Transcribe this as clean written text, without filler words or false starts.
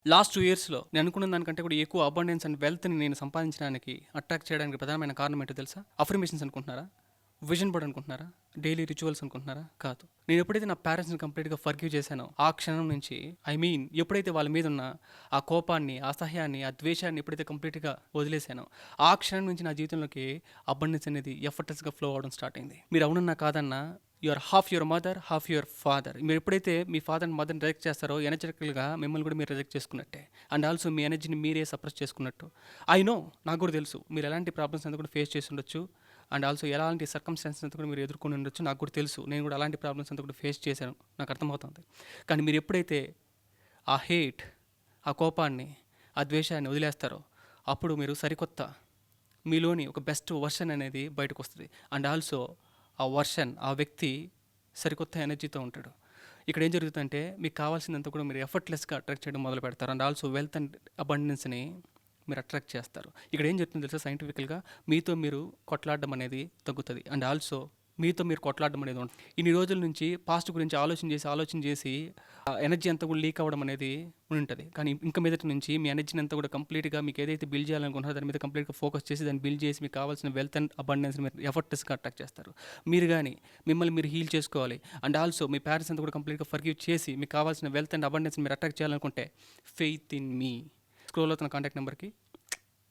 Last 2 ఇయర్స్‌లో నేను అనుకున్న దానికంటే కూడా ఎక్కువ అబండెన్స్ అండ్ వెల్త్‌ని నేను సంపాదించడానికి, అట్రాక్ట్ చేయడానికి ప్రధానమైన కారణం ఏంటో తెలుసా? అఫర్మేషన్స్ అనుకుంటున్నారా? విజన్ బోర్డ్ అనుకుంటున్నారా? డైలీ రిచువల్స్ అనుకుంటున్నారా? కాదు. నేను ఎప్పుడైతే నా పేరెంట్స్‌ని కంప్లీట్‌గా ఫర్గివ్ చేశానో, ఆ క్షణం నుంచి ఎప్పుడైతే వాళ్ళ మీద ఉన్న ఆ కోపాన్ని, ఆ అసహ్యాన్ని, ఆ ద్వేషాన్ని ఎప్పుడైతే కంప్లీట్‌గా వదిలేసానో, ఆ క్షణం నుంచి నా జీవితంలోకి అబండెన్స్ అనేది ఎఫర్ట్‌లెస్‌గా ఫ్లో అవ్వడం స్టార్ట్ అయింది. మీరు అవునన్నా కాదన్నా you or half your mother, half your father. మీరు ఎప్పుడైతే మీ ఫాదర్ అండ్ మదర్‌ని రిజెక్ట్ చేస్తారో, ఎనర్జిటికల్‌గా మిమ్మల్ని కూడా మీరు రిజెక్ట్ చేసుకున్నట్టే. అండ్ ఆల్సో మీ ఎనర్జీని మీరే సప్రెస్ చేసుకున్నట్టు. ఐ నో, నాకు కూడా తెలుసు. మీరు ఎలాంటి ప్రాబ్లమ్స్ అంతా కూడా ఫేస్ చేసి ఉండొచ్చు. అండ్ ఆల్సో ఎలాంటి సర్కమ్స్టాన్సెస్ అంతా కూడా మీరు ఎదుర్కొని ఉండొచ్చు. నాకు కూడా తెలుసు. నేను కూడా అలాంటి ప్రాబ్లమ్స్ అంతా కూడా ఫేస్ చేశాను. నాకు అర్థమవుతుంది. కానీ మీరు ఎప్పుడైతే ఆ హేట్, ఆ కోపాన్ని, ఆ ద్వేషాన్ని వదిలేస్తారో, అప్పుడు మీరు సరికొత్త మీలోని ఒక బెస్ట్ వర్షన్ అనేది బయటకు వస్తుంది. అండ్ ఆల్సో ఆ వర్షన్, ఆ వ్యక్తి సరికొత్త ఎనర్జీతో ఉంటాడు. ఇక్కడ ఏం జరుగుతుందంటే మీకు కావాల్సినంత కూడా మీరు ఎఫర్ట్లెస్గా అట్రాక్ట్ చేయడం మొదలు పెడతారు. అండ్ ఆల్సో వెల్త్ అండ్ అబండెన్స్ని మీరు అట్రాక్ట్ చేస్తారు. ఇక్కడ ఏం జరుగుతుందో తెలుసా? సైంటిఫికల్గా మీతో మీరు కొట్లాడడం అనేది తగ్గుతుంది. అండ్ ఆల్సో మీతో మీరు కొట్లాడడం అనేది ఉంటుంది. ఇన్ని రోజుల నుంచి పాస్ట్ గురించి ఆలోచన చేసి ఆ ఎనర్జీ అంతా కూడా లీక్ అవ్వడం అనేది ఉంటుంది. కానీ ఇంక మీదటి నుంచి మీ ఎనర్జీని అంతా కూడా కంప్లీట్‌గా మీకు ఏదైతే బిల్డ్ చేయాలనుకుంటున్నారో దాని మీద కంప్లీట్‌గా ఫోకస్ చేసి దాన్ని బిల్డ్ చేసి మీకు కావాల్సిన వెల్త్ అండ్ అబండెన్స్‌ని మీరు ఎఫర్ట్లెస్‌గా అట్రాక్ట్ చేస్తారు. మీరు గాని మిమ్మల్ని మీరు హీల్ చేసుకోవాలి. అండ్ ఆల్సో మీ పేరెంట్స్ అంతా కూడా కంప్లీట్‌గా ఫర్గివ్ చేసి మీకు కావాల్సిన వెల్త్ అండ్ అబండెన్స్‌ని మీరు అట్రాక్ట్ చేయాలనుకుంటే ఫెయిత్ ఇన్ మీ. స్క్రోల్ అవుతున్న కాంటాక్ట్ నెంబర్‌కి